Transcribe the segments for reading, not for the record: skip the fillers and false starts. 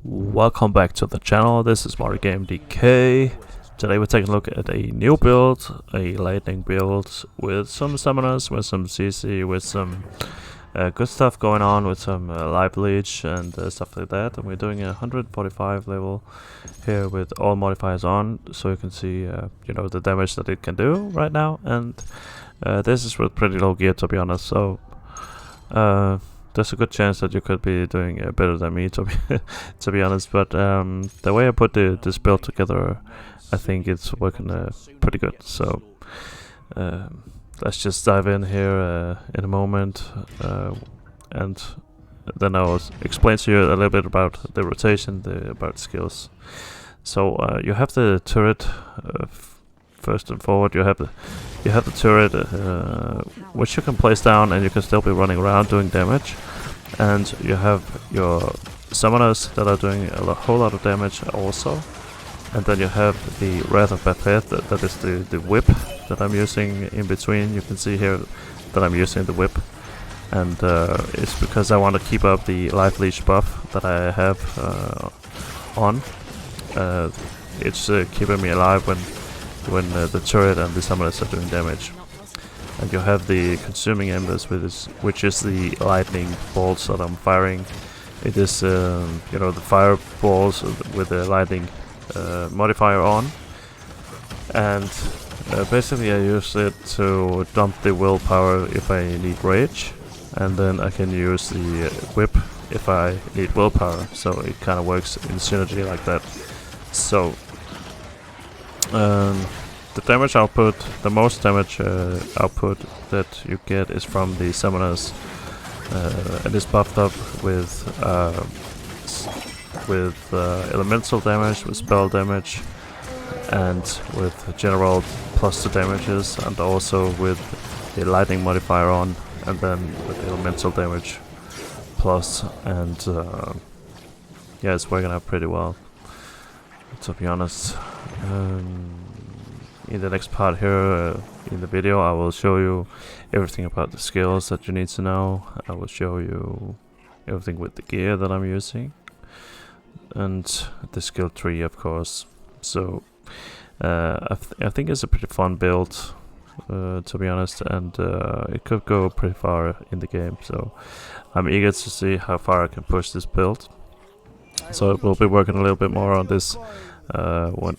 Welcome back to the channel. This is Mario Game DK. Today we're taking a look at a new build, a lightning build with some summoners, with some CC, with some good stuff going on, with some live leech and stuff like that. And we're doing a 145 level here with all modifiers on, so you can see the damage that it can do right now. And this is with pretty low gear, to be honest. So there's a good chance that you could be doing better than me, to be honest. But the way I put this build together, I think it's working pretty good. So let's just dive in here in a moment, and then I'll explain to you a little bit about the rotation, about skills. So you have the turret. First and forward, you have the turret, which you can place down, and you can still be running around doing damage. And you have your summoners that are doing a whole lot of damage also. And then you have the Wrath of Baphomet, that is the whip that I'm using in between. You can see here that I'm using the whip, and it's because I want to keep up the life leech buff that I have on. It's keeping me alive when the turret and the summoners are doing damage. And you have the consuming embers, which is the lightning bolts that I'm firing. It is the fireballs with the lightning modifier on, and basically I use it to dump the willpower if I need rage, and then I can use the whip if I need willpower. So it kind of works in synergy like that. So the damage output, the most damage output that you get is from the summoners, and is buffed up with elemental damage, with spell damage, and with general +2 damages, and also with the lightning modifier on, and then with elemental damage plus, and yeah, it's working out pretty well, to be honest. In the next part here in the video, I will show you everything about the skills that you need to know. I will show you everything with the gear that I'm using, and the skill tree, of course. So I think it's a pretty fun build, to be honest, and it could go pretty far in the game. So I'm eager to see how far I can push this build. So we'll be working a little bit more on this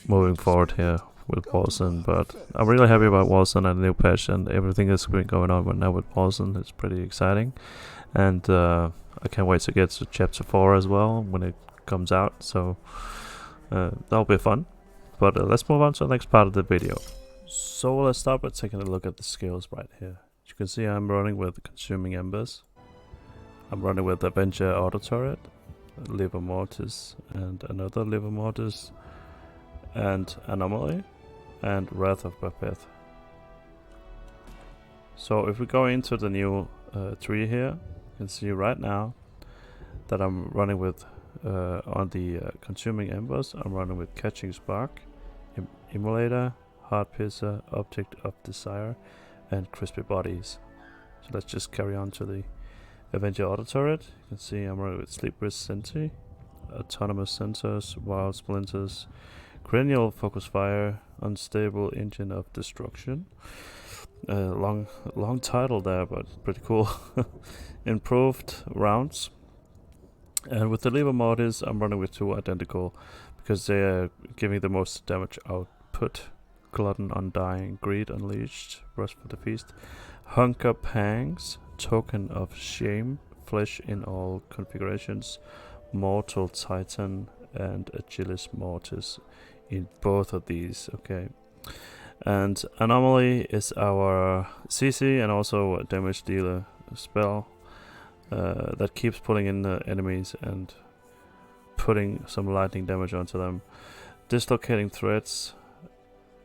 moving forward here with Wolcen, but I'm really happy about Wolcen and the new patch and everything that's been going on now with Wolcen. It's pretty exciting, and I can't wait to get to chapter 4 as well when it comes out. So that'll be fun. But let's move on to the next part of the video. So let's start by taking a look at the skills right here. As you can see, I'm running with Consuming Embers. I'm running with Avenger Auto Turret, Liver Mortis, and another Liver Mortis, and Anomaly, and Wrath of Baphomet. So if we go into the new tree here, you can see right now that I'm running with on the Consuming Embers, I'm running with Catching Spark, Immolator, Heart Piercer, Object of Desire, and Crispy Bodies. So let's just carry on to the Avenger Auto Turret. You can see I'm running with Sleep Risk Senti, Autonomous Sensors, Wild Splinters, Cranial Focus Fire, Unstable Engine of Destruction. Long title there, but pretty cool. Improved Rounds. And with the Liver Mortis, I'm running with 2 identical because they are giving the most damage output. Glutton Undying, Greed Unleashed, Rust for the Feast, Hunger Pangs, Token of Shame, Flesh in all configurations, Mortal Titan, and Agilis Mortis in both of these. Okay, and Anomaly is our CC and also a damage dealer spell that keeps pulling in the enemies and putting some lightning damage onto them. Dislocating Threads,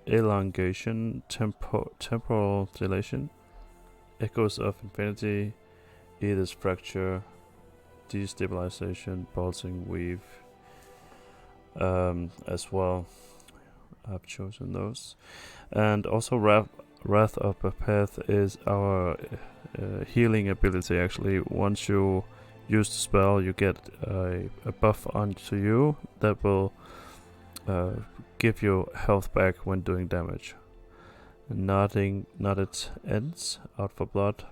Elongation, Temporal Dilation, Echoes of Infinity, Aether's Fracture, Destabilization, Pulsing Weave as well. I've chosen those. And also Wrath of Baphomet is our healing ability. Actually, once you use the spell, you get a buff onto you that will give you health back when doing damage. Knotted ends, out for blood,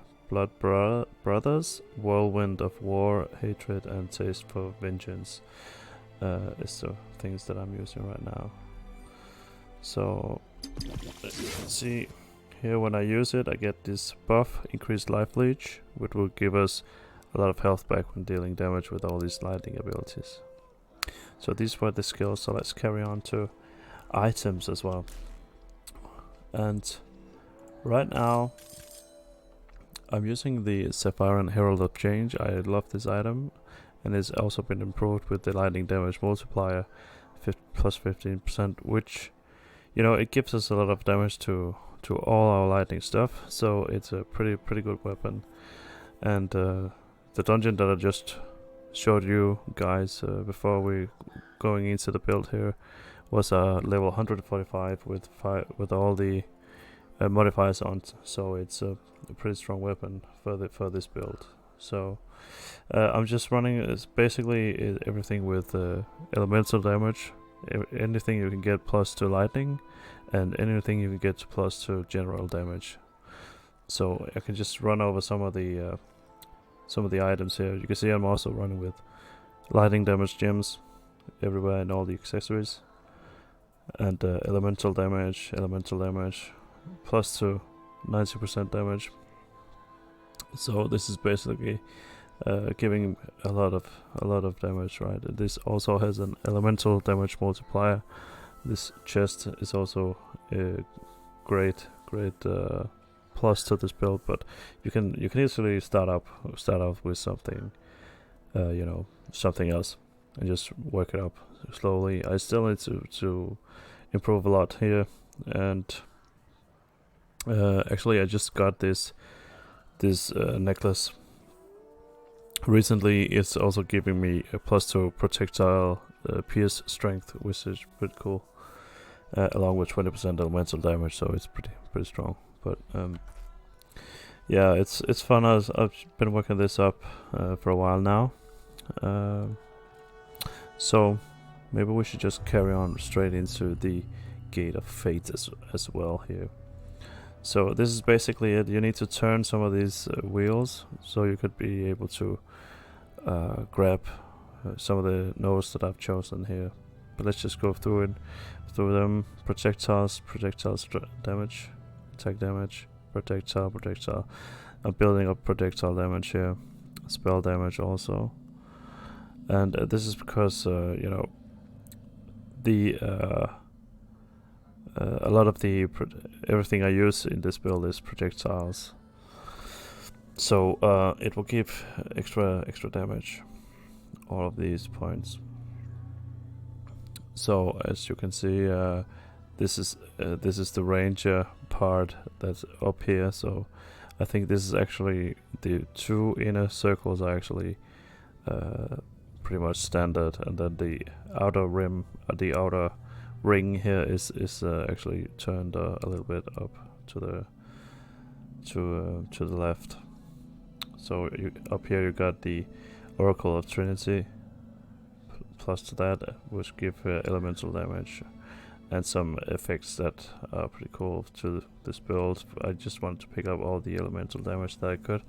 brothers, whirlwind of war, hatred, and taste for vengeance is the things that I'm using right now. So as you can see here, when I use it, I get this buff, increased life leech, which will give us a lot of health back when dealing damage with all these lightning abilities. So these were the skills, so let's carry on to items as well. And right now I'm using the Sapphire and Herald of Change. I love this item, and it's also been improved with the lightning damage multiplier plus 15%, which, you know, it gives us a lot of damage to all our lightning stuff, so it's a pretty good weapon. And the dungeon that I just showed you guys before we going into the build here was level 145 with all the modifiers on, so it's a pretty strong weapon for this build. So I'm just running basically everything with elemental damage, anything you can get plus to lightning, and anything you can get plus to general damage. So I can just run over some of the items here. You can see I'm also running with lightning damage gems everywhere in all the accessories, and elemental damage plus to 90% damage. So this is basically giving a lot of damage, right? This also has an elemental damage multiplier. This chest is also a great plus to this build, but you can easily start off with something, you know, something else, and just work it up slowly. I still need to improve a lot here, and actually I just got this necklace recently. It's also giving me a plus to projectile pierce strength, which is pretty cool, along with 20% elemental damage, so it's pretty strong. But yeah, it's fun. I've been working this up for a while now, so maybe we should just carry on straight into the Gate of Fate as well here. So this is basically it. You need to turn some of these wheels, so you could be able to grab some of the nodes that I've chosen here. But let's just go through them. Projectiles damage, attack damage, projectile. I'm building up projectile damage here, spell damage also, and this is because you know, the a lot of the everything I use in this build is projectiles, so it will give extra damage, all of these points. So as you can see, this is the ranger part that's up here. So I think this is actually the two inner circles are actually pretty much standard, and then the outer rim, the outer ring here is actually turned a little bit up to the left. So up here you got the Oracle of Trinity plus to that, which give elemental damage and some effects that are pretty cool to this build. I just wanted to pick up all the elemental damage that I could,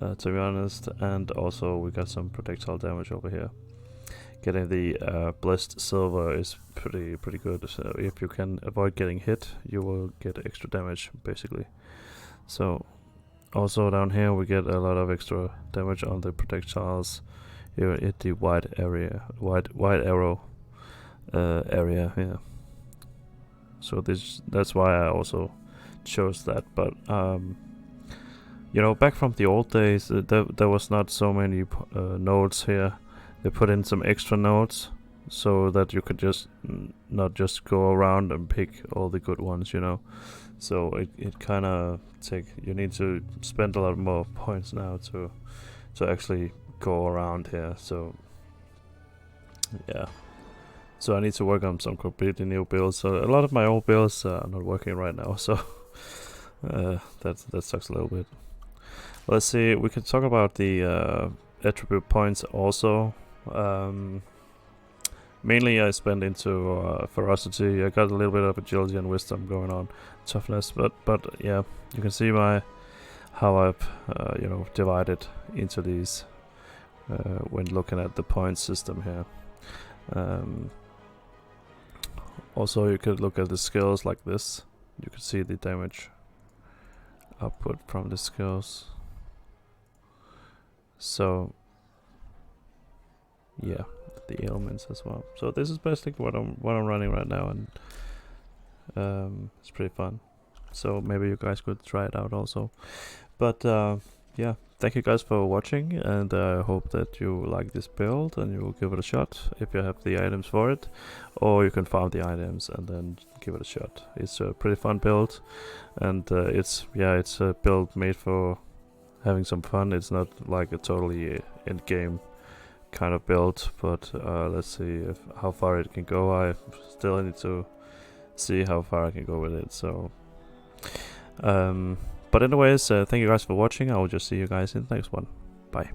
to be honest, and also we got some projectile damage over here. Getting the blessed silver is pretty good. So if you can avoid getting hit, you will get extra damage basically. So also down here we get a lot of extra damage on the projectiles. Here at the wide arrow area, yeah. So that's why I also chose that. But you know, back from the old days, there was not so many nodes here. They put in some extra nodes so that you could just not just go around and pick all the good ones, you know. So it kind of you need to spend a lot more points now to actually go around here. So yeah, so I need to work on some completely new builds. So a lot of my old builds are not working right now, so that sucks a little bit. Let's see, we can talk about the attribute points also. Mainly I spent into ferocity. I got a little bit of agility and wisdom going on, toughness, but yeah, you can see how I've divided into these when looking at the point system here. Also, you could look at the skills like this. You can see the damage output from the skills. So yeah, the ailments as well. So this is basically what I'm running right now, and it's pretty fun. So maybe you guys could try it out also. But yeah, thank you guys for watching, and I hope that you like this build and you will give it a shot if you have the items for it, or you can farm the items and then give it a shot. It's a pretty fun build, and it's a build made for having some fun. It's not like a totally end game kind of build, but let's see how far it can go. I still need to see how far I can go with it. So but anyways, thank you guys for watching. I will just see you guys in the next one. Bye.